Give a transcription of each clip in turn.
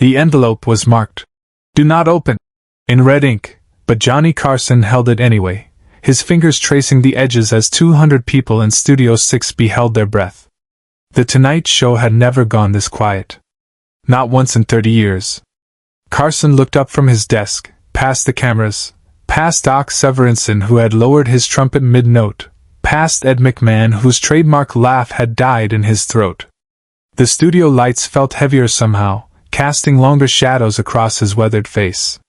The envelope was marked, "Do not open," in red ink, but Johnny Carson held it anyway, his fingers tracing the edges as 200 people in Studio 6 beheld their breath. The Tonight Show had never gone this quiet. Not once in 30 years. Carson looked up from his desk, past the cameras, past Doc Severinsen who had lowered his trumpet mid-note, past Ed McMahon whose trademark laugh had died in his throat. The studio lights felt heavier somehow, casting longer shadows across his weathered face.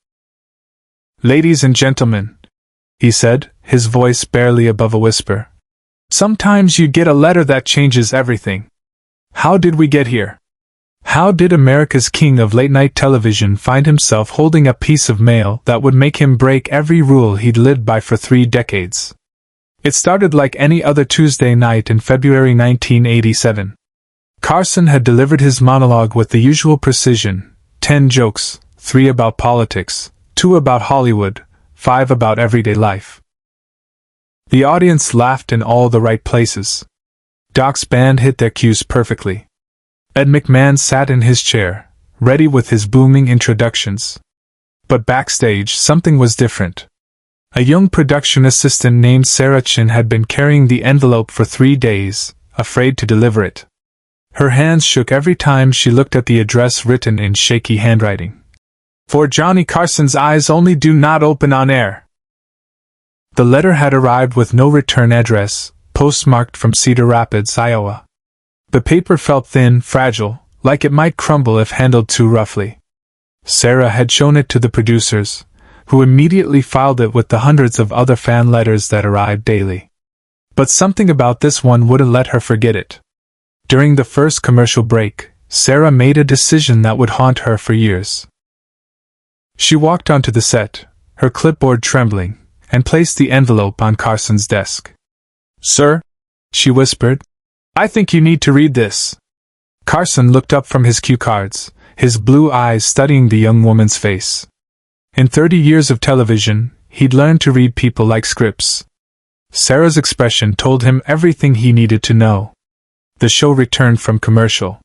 "Ladies and gentlemen," he said, his voice barely above a whisper. "Sometimes you get a letter that changes everything. How did we get here? How did America's king of late-night television find himself holding a piece of mail that would make him break every rule he'd lived by for 3 decades? It started like any other Tuesday night in February 1987. Carson had delivered his monologue with the usual precision, 10 jokes, 3 about politics, 2 about Hollywood, 5 about everyday life. The audience laughed in all the right places. Doc's band hit their cues perfectly. Ed McMahon sat in his chair, ready with his booming introductions. But backstage, something was different. A young production assistant named Sarah Chin had been carrying the envelope for 3 days, afraid to deliver it. Her hands shook every time she looked at the address written in shaky handwriting. "For Johnny Carson's eyes only, do not open on air." The letter had arrived with no return address, postmarked from Cedar Rapids, Iowa. The paper felt thin, fragile, like it might crumble if handled too roughly. Sarah had shown it to the producers, who immediately filed it with the hundreds of other fan letters that arrived daily. But something about this one wouldn't let her forget it. During the first commercial break, Sarah made a decision that would haunt her for years. She walked onto the set, her clipboard trembling, and placed the envelope on Carson's desk. "Sir," she whispered, "I think you need to read this." Carson looked up from his cue cards, his blue eyes studying the young woman's face. In 30 years of television, he'd learned to read people like scripts. Sarah's expression told him everything he needed to know. The show returned from commercial.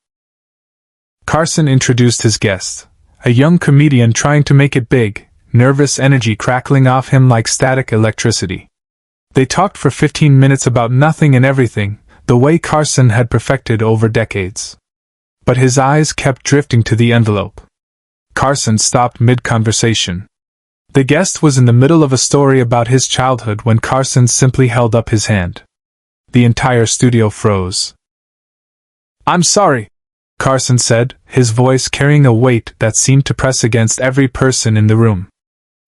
Carson introduced his guest, a young comedian trying to make it big, nervous energy crackling off him like static electricity. They talked for 15 minutes about nothing and everything, the way Carson had perfected over decades. But his eyes kept drifting to the envelope. Carson stopped mid-conversation. The guest was in the middle of a story about his childhood when Carson simply held up his hand. The entire studio froze. "I'm sorry," Carson said, his voice carrying a weight that seemed to press against every person in the room.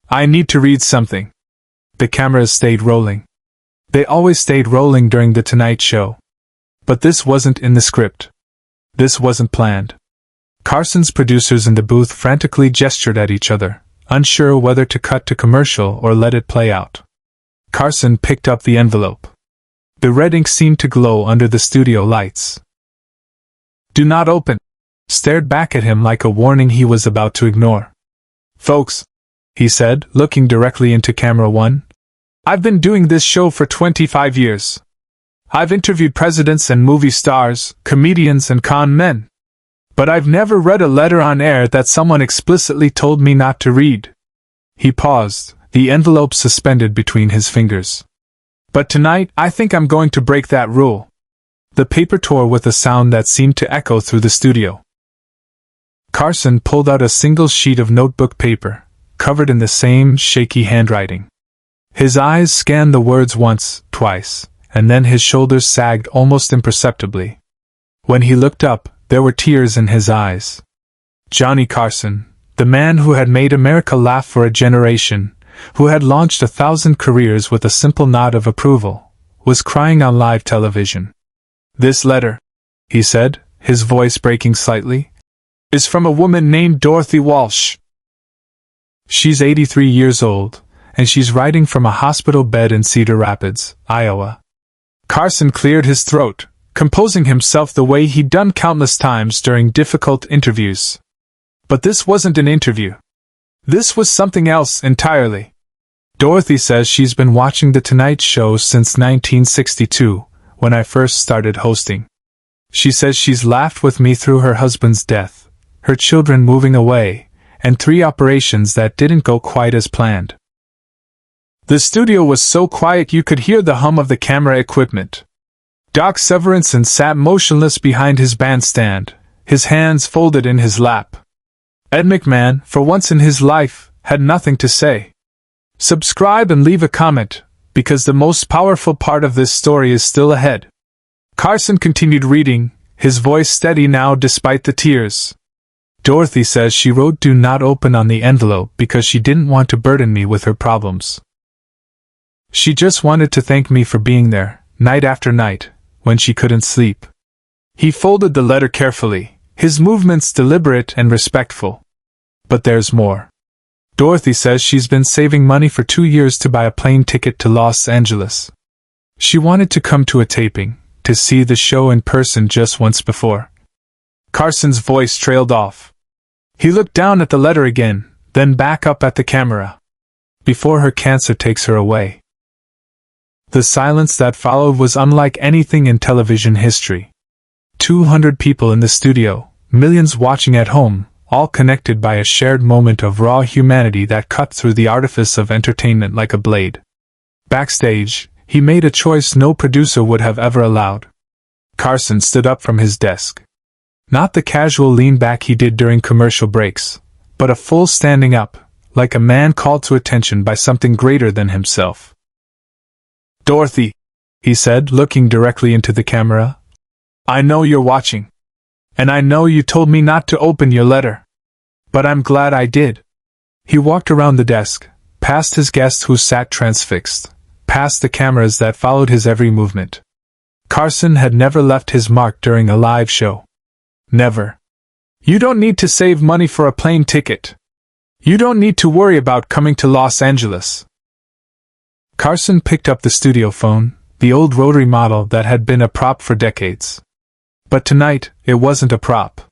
"I need to read something." The cameras stayed rolling. They always stayed rolling during The Tonight Show. But this wasn't in the script. This wasn't planned. Carson's producers in the booth frantically gestured at each other, unsure whether to cut to commercial or let it play out. Carson picked up the envelope. The red ink seemed to glow under the studio lights. "Do not open," stared back at him like a warning he was about to ignore. "Folks," he said, looking directly into camera 1, "I've been doing this show for 25 years. I've interviewed presidents and movie stars, comedians and con men. But I've never read a letter on air that someone explicitly told me not to read." He paused, the envelope suspended between his fingers. "But tonight, I think I'm going to break that rule." The paper tore with a sound that seemed to echo through the studio. Carson pulled out a single sheet of notebook paper, covered in the same shaky handwriting. His eyes scanned the words once, twice, and then his shoulders sagged almost imperceptibly. When he looked up, there were tears in his eyes. Johnny Carson, the man who had made America laugh for a generation, who had launched 1,000 careers with a simple nod of approval, was crying on live television. "This letter," he said, his voice breaking slightly, "is from a woman named Dorothy Walsh. She's 83 years old, and she's writing from a hospital bed in Cedar Rapids, Iowa." Carson cleared his throat, composing himself the way he'd done countless times during difficult interviews. But this wasn't an interview. This was something else entirely. "Dorothy says she's been watching The Tonight Show since 1962, when I first started hosting. She says she's laughed with me through her husband's death, her children moving away, and 3 operations that didn't go quite as planned. The studio was so quiet you could hear the hum of the camera equipment. Doc Severinsen sat motionless behind his bandstand, his hands folded in his lap. Ed McMahon, for once in his life, had nothing to say. Subscribe and leave a comment, because the most powerful part of this story is still ahead. Carson continued reading, his voice steady now despite the tears. Dorothy says she wrote "Do not open" on the envelope because she didn't want to burden me with her problems. She just wanted to thank me for being there, night after night, when she couldn't sleep. He folded the letter carefully, his movements deliberate and respectful. But there's more. Dorothy says she's been saving money for 2 years to buy a plane ticket to Los Angeles. She wanted to come to a taping, to see the show in person just once before. Carson's voice trailed off. He looked down at the letter again, then back up at the camera. Before her cancer takes her away. The silence that followed was unlike anything in television history. 200 people in the studio, millions watching at home, all connected by a shared moment of raw humanity that cut through the artifice of entertainment like a blade. Backstage, he made a choice no producer would have ever allowed. Carson stood up from his desk. Not the casual lean back he did during commercial breaks, but a full standing up, like a man called to attention by something greater than himself. "Dorothy," he said, looking directly into the camera, "I know you're watching. And I know you told me not to open your letter. But I'm glad I did." He walked around the desk, past his guest who sat transfixed, past the cameras that followed his every movement. Carson had never left his mark during a live show. Never. "You don't need to save money for a plane ticket. You don't need to worry about coming to Los Angeles." Carson picked up the studio phone, the old rotary model that had been a prop for decades. But tonight, it wasn't a prop.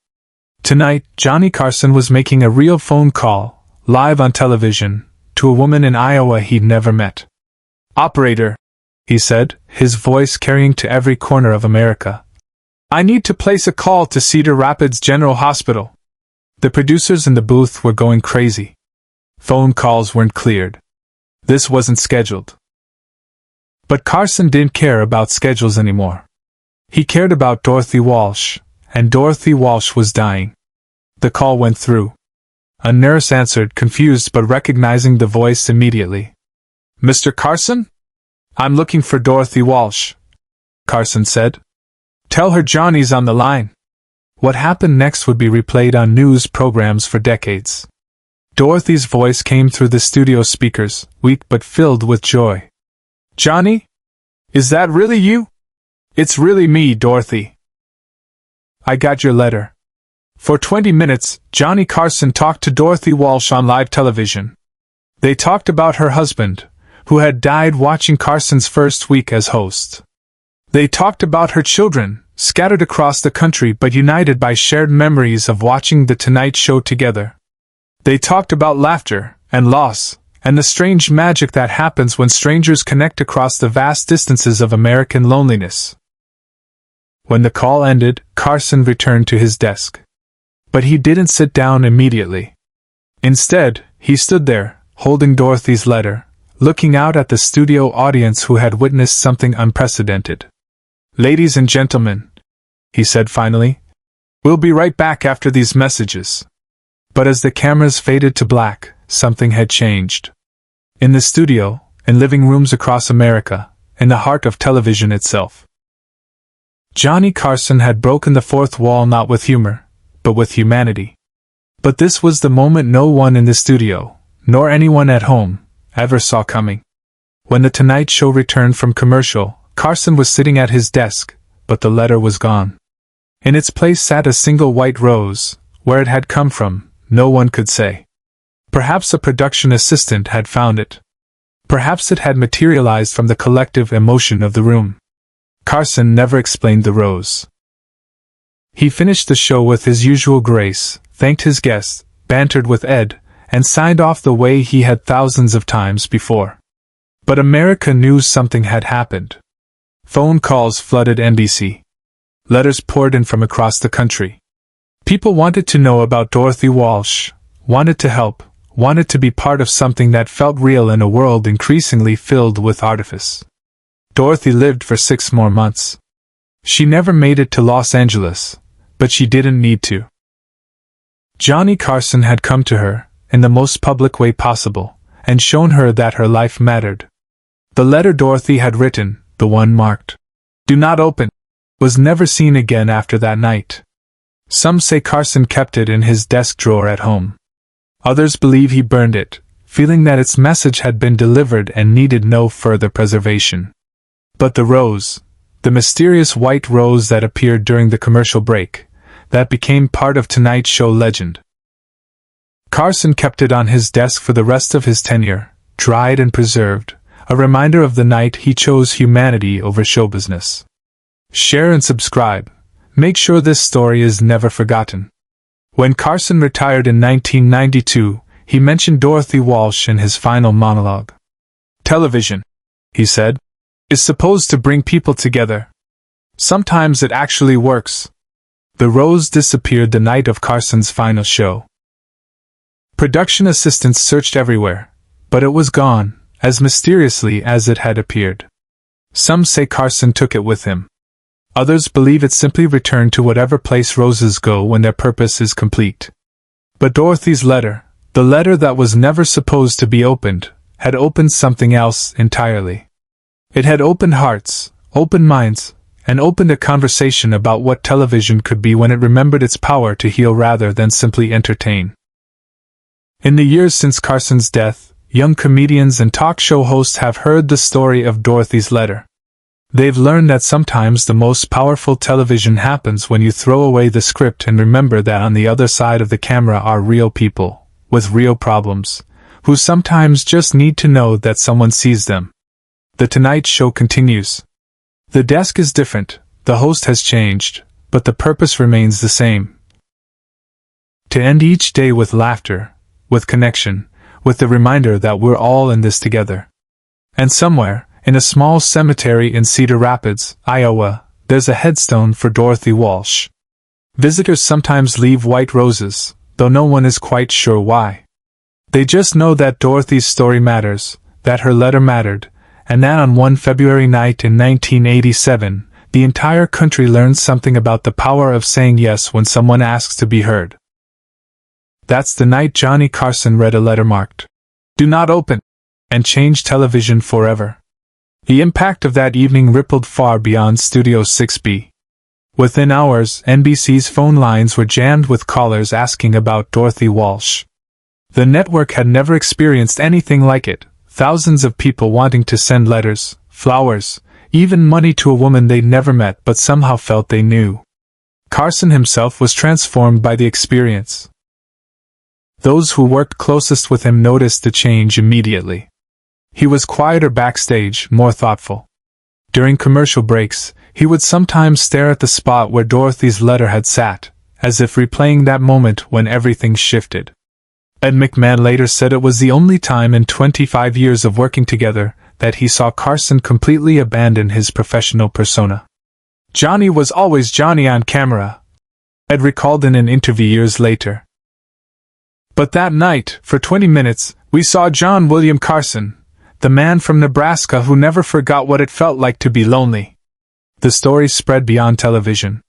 Tonight, Johnny Carson was making a real phone call, live on television, to a woman in Iowa he'd never met. "Operator," he said, his voice carrying to every corner of America. "I need to place a call to Cedar Rapids General Hospital." The producers in the booth were going crazy. Phone calls weren't cleared. This wasn't scheduled. But Carson didn't care about schedules anymore. He cared about Dorothy Walsh, and Dorothy Walsh was dying. The call went through. A nurse answered, confused but recognizing the voice immediately. "Mr. Carson? I'm looking for Dorothy Walsh," Carson said. "Tell her Johnny's on the line." What happened next would be replayed on news programs for decades. Dorothy's voice came through the studio speakers, weak but filled with joy. "Johnny? Is that really you?" "It's really me, Dorothy. I got your letter." For 20 minutes, Johnny Carson talked to Dorothy Walsh on live television. They talked about her husband, who had died watching Carson's first week as host. They talked about her children, scattered across the country but united by shared memories of watching The Tonight Show together. They talked about laughter, and loss, and the strange magic that happens when strangers connect across the vast distances of American loneliness. When the call ended, Carson returned to his desk. But he didn't sit down immediately. Instead, he stood there, holding Dorothy's letter, looking out at the studio audience who had witnessed something unprecedented. "Ladies and gentlemen," he said finally, "we'll be right back after these messages." But as the cameras faded to black, something had changed. In the studio, in living rooms across America, in the heart of television itself. Johnny Carson had broken the fourth wall not with humor, but with humanity. But this was the moment no one in the studio, nor anyone at home, ever saw coming. When The Tonight Show returned from commercial, Carson was sitting at his desk, but the letter was gone. In its place sat a single white rose. Where it had come from, no one could say. Perhaps a production assistant had found it. Perhaps it had materialized from the collective emotion of the room. Carson never explained the rose. He finished the show with his usual grace, thanked his guests, bantered with Ed, and signed off the way he had thousands of times before. But America knew something had happened. Phone calls flooded NBC. Letters poured in from across the country. People wanted to know about Dorothy Walsh, wanted to help, wanted to be part of something that felt real in a world increasingly filled with artifice. Dorothy lived for 6 more months. She never made it to Los Angeles, but she didn't need to. Johnny Carson had come to her, in the most public way possible, and shown her that her life mattered. The letter Dorothy had written, the one marked, "Do not open," was never seen again after that night. Some say Carson kept it in his desk drawer at home. Others believe he burned it, feeling that its message had been delivered and needed no further preservation. But the rose, the mysterious white rose that appeared during the commercial break, that became part of Tonight Show legend. Carson kept it on his desk for the rest of his tenure, dried and preserved, a reminder of the night he chose humanity over showbusiness. Share and subscribe. Make sure this story is never forgotten. When Carson retired in 1992, he mentioned Dorothy Walsh in his final monologue. "Television," he said, "is supposed to bring people together. Sometimes it actually works." The rose disappeared the night of Carson's final show. Production assistants searched everywhere, but it was gone, as mysteriously as it had appeared. Some say Carson took it with him. Others believe it simply returned to whatever place roses go when their purpose is complete. But Dorothy's letter, the letter that was never supposed to be opened, had opened something else entirely. It had opened hearts, opened minds, and opened a conversation about what television could be when it remembered its power to heal rather than simply entertain. In the years since Carson's death, young comedians and talk show hosts have heard the story of Dorothy's letter. They've learned that sometimes the most powerful television happens when you throw away the script and remember that on the other side of the camera are real people, with real problems, who sometimes just need to know that someone sees them. The Tonight Show continues. The desk is different, the host has changed, but the purpose remains the same. To end each day with laughter, with connection, with the reminder that we're all in this together. And somewhere, in a small cemetery in Cedar Rapids, Iowa, there's a headstone for Dorothy Walsh. Visitors sometimes leave white roses, though no one is quite sure why. They just know that Dorothy's story matters, that her letter mattered, and that on one February night in 1987, the entire country learned something about the power of saying yes when someone asks to be heard. That's the night Johnny Carson read a letter marked, "Do not open," and changed television forever. The impact of that evening rippled far beyond Studio 6B. Within hours, NBC's phone lines were jammed with callers asking about Dorothy Walsh. The network had never experienced anything like it, thousands of people wanting to send letters, flowers, even money to a woman they'd never met but somehow felt they knew. Carson himself was transformed by the experience. Those who worked closest with him noticed the change immediately. He was quieter backstage, more thoughtful. During commercial breaks, he would sometimes stare at the spot where Dorothy's letter had sat, as if replaying that moment when everything shifted. Ed McMahon later said it was the only time in 25 years of working together that he saw Carson completely abandon his professional persona. "Johnny was always Johnny on camera," Ed recalled in an interview years later. "But that night, for 20 minutes, we saw John William Carson, the man from Nebraska who never forgot what it felt like to be lonely." The story spread beyond television.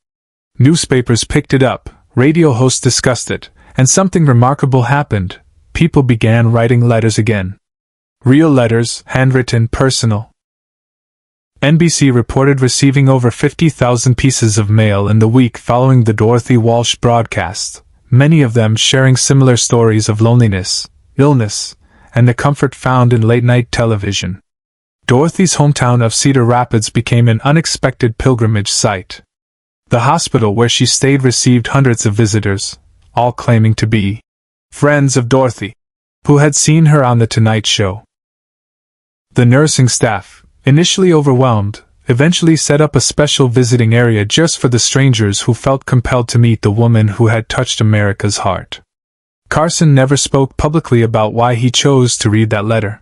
Newspapers picked it up, radio hosts discussed it, and something remarkable happened. People began writing letters again. Real letters, handwritten, personal. NBC reported receiving over 50,000 pieces of mail in the week following the Dorothy Walsh broadcast, many of them sharing similar stories of loneliness, illness, and the comfort found in late-night television. Dorothy's hometown of Cedar Rapids became an unexpected pilgrimage site. The hospital where she stayed received hundreds of visitors, all claiming to be friends of Dorothy, who had seen her on The Tonight Show. The nursing staff, initially overwhelmed, eventually set up a special visiting area just for the strangers who felt compelled to meet the woman who had touched America's heart. Carson never spoke publicly about why he chose to read that letter.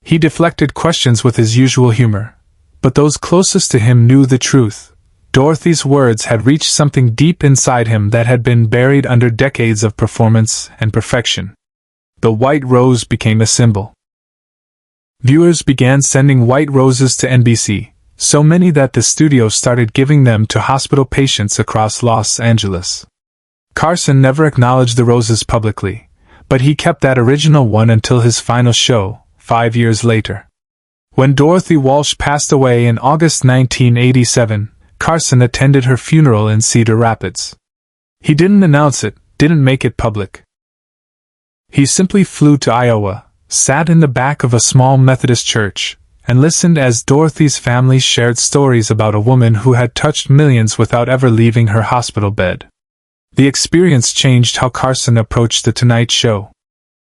He deflected questions with his usual humor, but those closest to him knew the truth. Dorothy's words had reached something deep inside him that had been buried under decades of performance and perfection. The white rose became a symbol. Viewers began sending white roses to NBC, so many that the studio started giving them to hospital patients across Los Angeles. Carson never acknowledged the roses publicly, but he kept that original one until his final show, 5 years later. When Dorothy Walsh passed away in August 1987, Carson attended her funeral in Cedar Rapids. He didn't announce it, didn't make it public. He simply flew to Iowa, sat in the back of a small Methodist church, and listened as Dorothy's family shared stories about a woman who had touched millions without ever leaving her hospital bed. The experience changed how Carson approached The Tonight Show.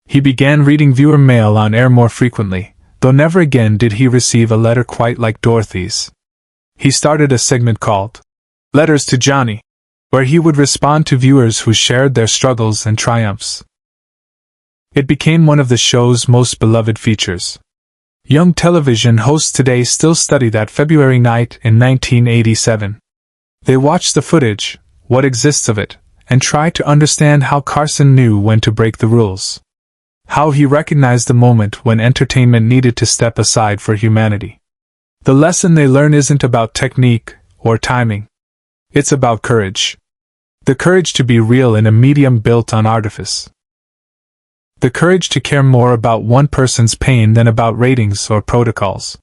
He began reading viewer mail on air more frequently, though never again did he receive a letter quite like Dorothy's. He started a segment called Letters to Johnny, where he would respond to viewers who shared their struggles and triumphs. It became one of the show's most beloved features. Young television hosts today still study that February night in 1987. They watch the footage, what exists of it, and try to understand how Carson knew when to break the rules. How he recognized the moment when entertainment needed to step aside for humanity. The lesson they learn isn't about technique or timing. It's about courage. The courage to be real in a medium built on artifice. The courage to care more about one person's pain than about ratings or protocols.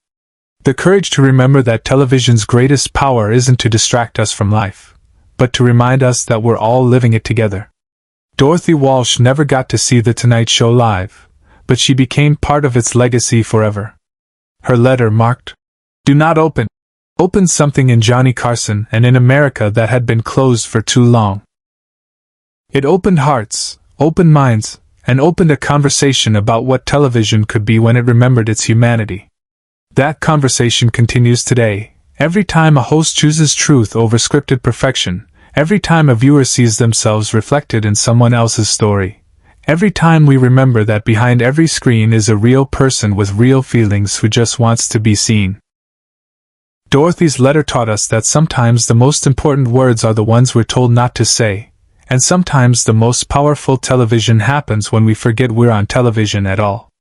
The courage to remember that television's greatest power isn't to distract us from life, but to remind us that we're all living it together. Dorothy Walsh never got to see The Tonight Show live, but she became part of its legacy forever. Her letter marked, "Do not open," opened something in Johnny Carson and in America that had been closed for too long. It opened hearts, opened minds, and opened a conversation about what television could be when it remembered its humanity. That conversation continues today, every time a host chooses truth over scripted perfection, every time a viewer sees themselves reflected in someone else's story, every time we remember that behind every screen is a real person with real feelings who just wants to be seen. Dorothy's letter taught us that sometimes the most important words are the ones we're told not to say, and sometimes the most powerful television happens when we forget we're on television at all.